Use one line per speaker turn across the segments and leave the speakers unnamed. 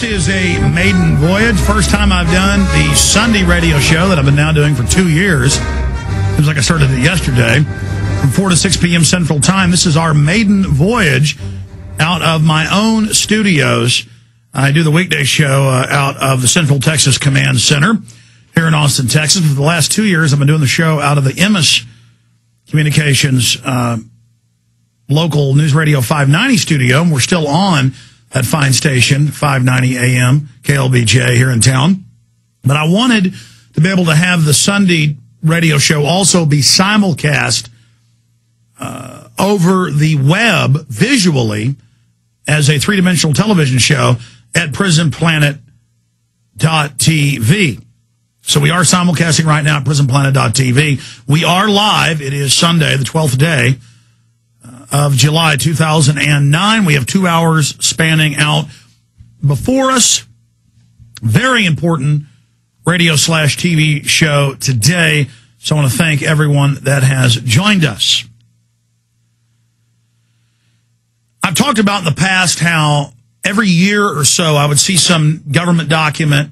This is a maiden voyage. First time I've done the Sunday radio show that I've been now doing for 2 years. Seems like I started it yesterday. From 4 to 6 p.m. Central Time. This is our maiden voyage out of my own studios. I do the weekday show out of the Central Texas Command Center here in Austin, Texas. For the last 2 years, I've been doing the show out of the Emmis Communications local News Radio 590 studio. And we're still on that fine station, 590 AM, KLBJ here in town. But I wanted to be able to have the Sunday radio show also be simulcast over the web visually as a three-dimensional television show at prisonplanet.tv. So we are simulcasting right now at prisonplanet.tv. We are live. It is Sunday, the 12th day of July 2009. We have 2 hours spanning out before us. Very important radio/TV show today. So I want to thank everyone that has joined us. I've talked about in the past how every year or so I would see some government document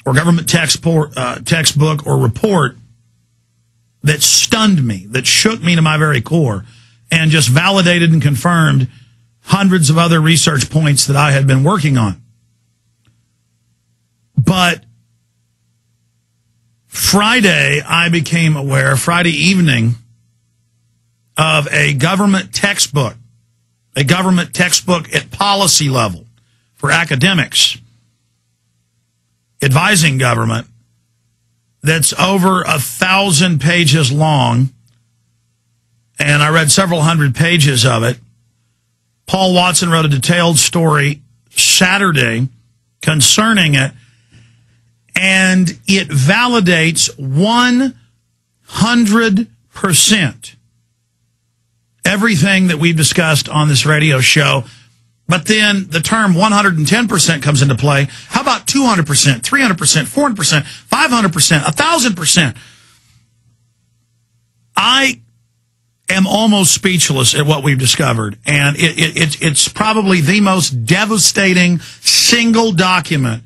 or government textbook or report that stunned me, that shook me to my very core, and just validated and confirmed hundreds of other research points that I had been working on. But Friday, I became aware, Friday evening, of a government textbook at policy level for academics, advising government, that's over 1,000 pages long, and I read several hundred pages of it. Paul Watson wrote a detailed story Saturday concerning it, and it validates 100% everything that we've discussed on this radio show. But then the term 110% comes into play. How about 200%, 300%, 400%, 500%, 1,000%? I am almost speechless at what we've discovered. And it's probably the most devastating single document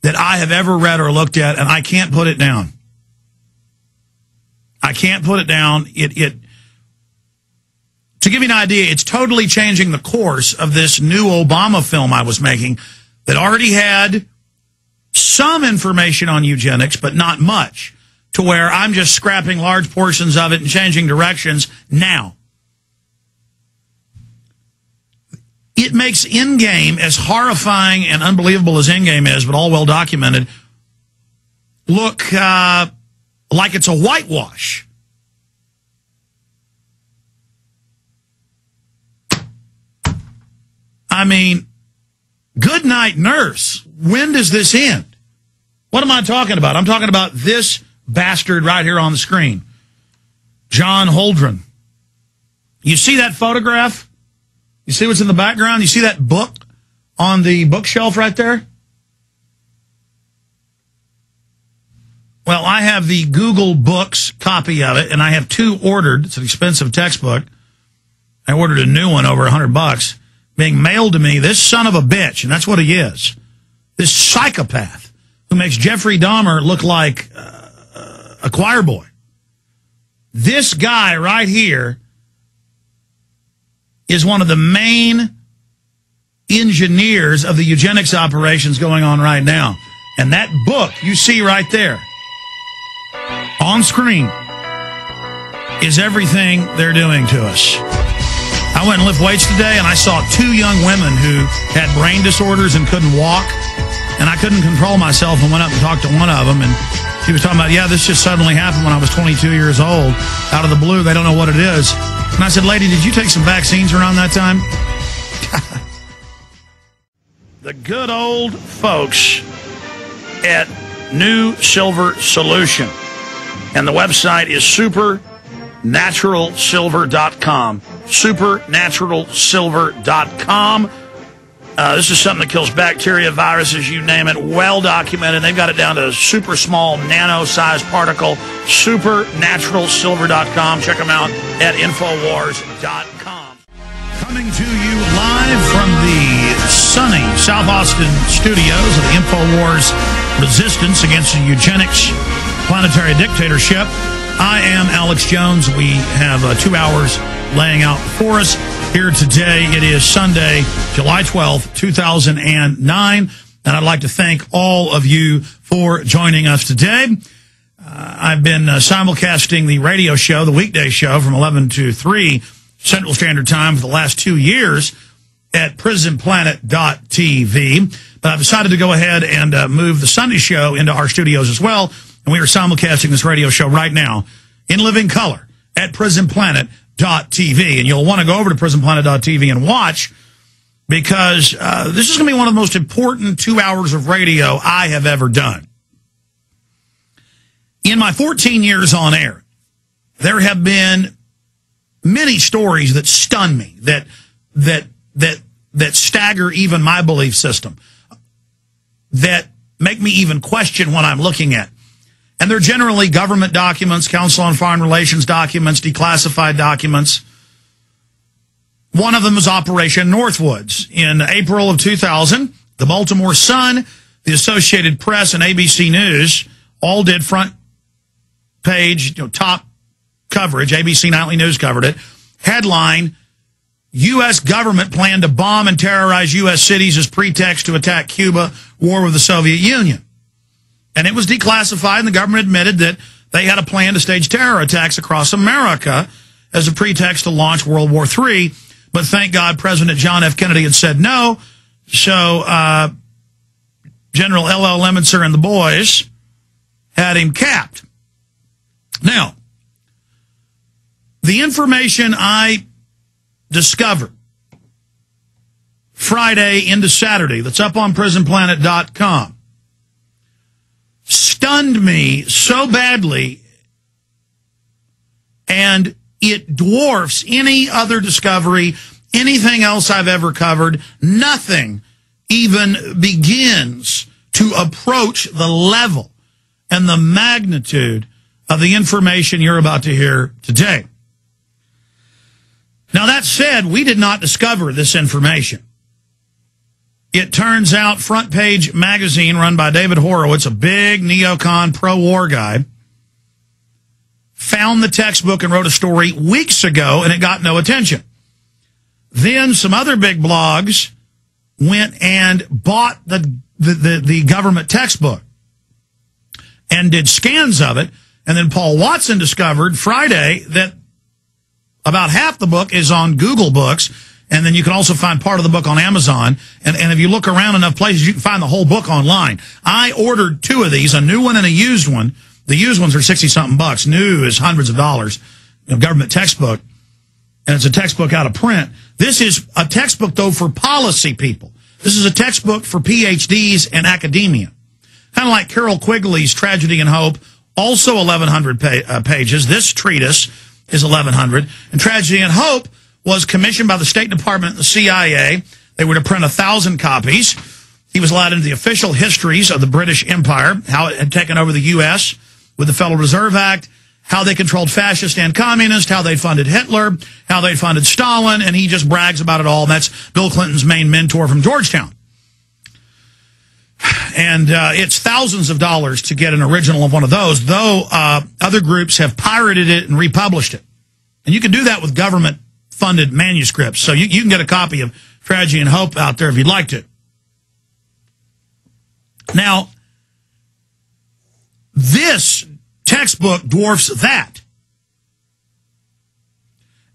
that I have ever read or looked at, and I can't put it down. I can't put it down. To give you an idea, it's totally changing the course of this new Obama film I was making that already had some information on eugenics, but not much, to where I'm just scrapping large portions of it and changing directions now. It makes Endgame, as horrifying and unbelievable as Endgame is, but all well documented, look like it's a whitewash. I mean, good night, nurse. When does this end? What am I talking about? I'm talking about this bastard right here on the screen, John Holdren. You see that photograph? You see what's in the background? You see that book on the bookshelf right there? Well, I have the Google Books copy of it, and I have two ordered. It's an expensive textbook. I ordered a new one over $100. Being mailed to me, this son of a bitch, and that's what he is, this psychopath who makes Jeffrey Dahmer look like a choir boy. This guy right here is one of the main engineers of the eugenics operations going on right now. And that book you see right there on screen is everything they're doing to us. I went and lift weights today, and I saw two young women who had brain disorders and couldn't walk, and I couldn't control myself and went up and talked to one of them, and she was talking about, yeah, this just suddenly happened when I was 22 years old. Out of the blue, they don't know what it is. And I said, lady, did you take some vaccines around that time? The good old folks at New Silver Solution. And the website is supernaturalsilver.com. Supernaturalsilver.com. This is something that kills bacteria, viruses, you name it, well documented. They've got it down to a super small nano-sized particle. Supernaturalsilver.com. Check them out at Infowars.com. Coming to you live from the sunny South Austin studios of the InfoWars resistance against the eugenics planetary dictatorship. I am Alex Jones. We have 2 hours laying out for us here today. It is Sunday, July 12th, 2009, and I'd like to thank all of you for joining us today. I've been simulcasting the radio show, the weekday show, from 11 to 3 Central Standard Time for the last 2 years at prisonplanet.tv. But I've decided to go ahead and move the Sunday show into our studios as well. And we are simulcasting this radio show right now in living color at prisonplanet.tv. And you'll want to go over to prisonplanet.tv and watch, because this is going to be one of the most important 2 hours of radio I have ever done. In my 14 years on air, there have been many stories that stun me, that stagger even my belief system, that make me even question what I'm looking at. And they're generally government documents, Council on Foreign Relations documents, declassified documents. One of them is Operation Northwoods. In April of 2000, the Baltimore Sun, the Associated Press, and ABC News all did front page, top coverage. ABC Nightly News covered it. Headline: U.S. government planned to bomb and terrorize U.S. cities as pretext to attack Cuba, war with the Soviet Union. And it was declassified, and the government admitted that they had a plan to stage terror attacks across America as a pretext to launch World War III. But thank God President John F. Kennedy had said no. So General L.L. Lemonster and the boys had him capped. Now, the information I discovered Friday into Saturday that's up on prisonplanet.com stunned me so badly, and it dwarfs any other discovery, anything else I've ever covered. Nothing even begins to approach the level and the magnitude of the information you're about to hear today. Now, that said, we did not discover this information. It turns out Front Page magazine, run by David Horowitz, a big neocon pro-war guy, found the textbook and wrote a story weeks ago, and it got no attention. Then some other big blogs went and bought the government textbook and did scans of it. And then Paul Watson discovered Friday that about half the book is on Google Books, and then you can also find part of the book on Amazon. And if you look around enough places, you can find the whole book online. I ordered 2 of these, a new one and a used one. The used ones are 60-something bucks. New is hundreds of dollars. A government textbook, and it's a textbook out of print. This is a textbook, though, for policy people. This is a textbook for PhDs and academia. Kind of like Carol Quigley's Tragedy and Hope, also 1,100 pages. This treatise is 1,100. And Tragedy and Hope was commissioned by the State Department and the CIA. They were to print 1,000 copies. He was allowed into the official histories of the British Empire, how it had taken over the U.S. with the Federal Reserve Act, how they controlled fascist and communist, how they funded Hitler, how they funded Stalin, and he just brags about it all. And that's Bill Clinton's main mentor from Georgetown. And it's thousands of dollars to get an original of one of those, though other groups have pirated it and republished it. And you can do that with government-funded manuscripts. So you can get a copy of Tragedy and Hope out there if you'd like to. Now, this textbook dwarfs that.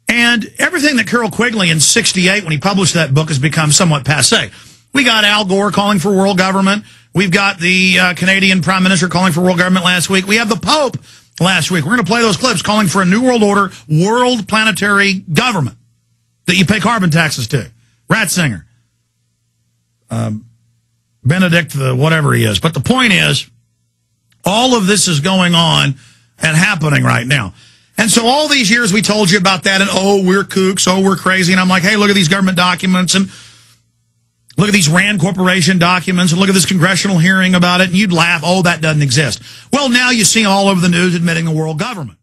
And everything that Carol Quigley in '68, when he published that book, has become somewhat passé. We got Al Gore calling for world government. We've got the Canadian Prime Minister calling for world government last week. We have the Pope last week. We're going to play those clips calling for a new world order, world planetary government that you pay carbon taxes to. Ratzinger. Benedict, the whatever he is. But the point is, all of this is going on and happening right now. And so all these years we told you about that, and oh, we're kooks, oh, we're crazy. And I'm like, hey, look at these government documents, and look at these Rand Corporation documents, and look at this congressional hearing about it, and you'd laugh, oh, that doesn't exist. Well, now you see all over the news admitting a world government.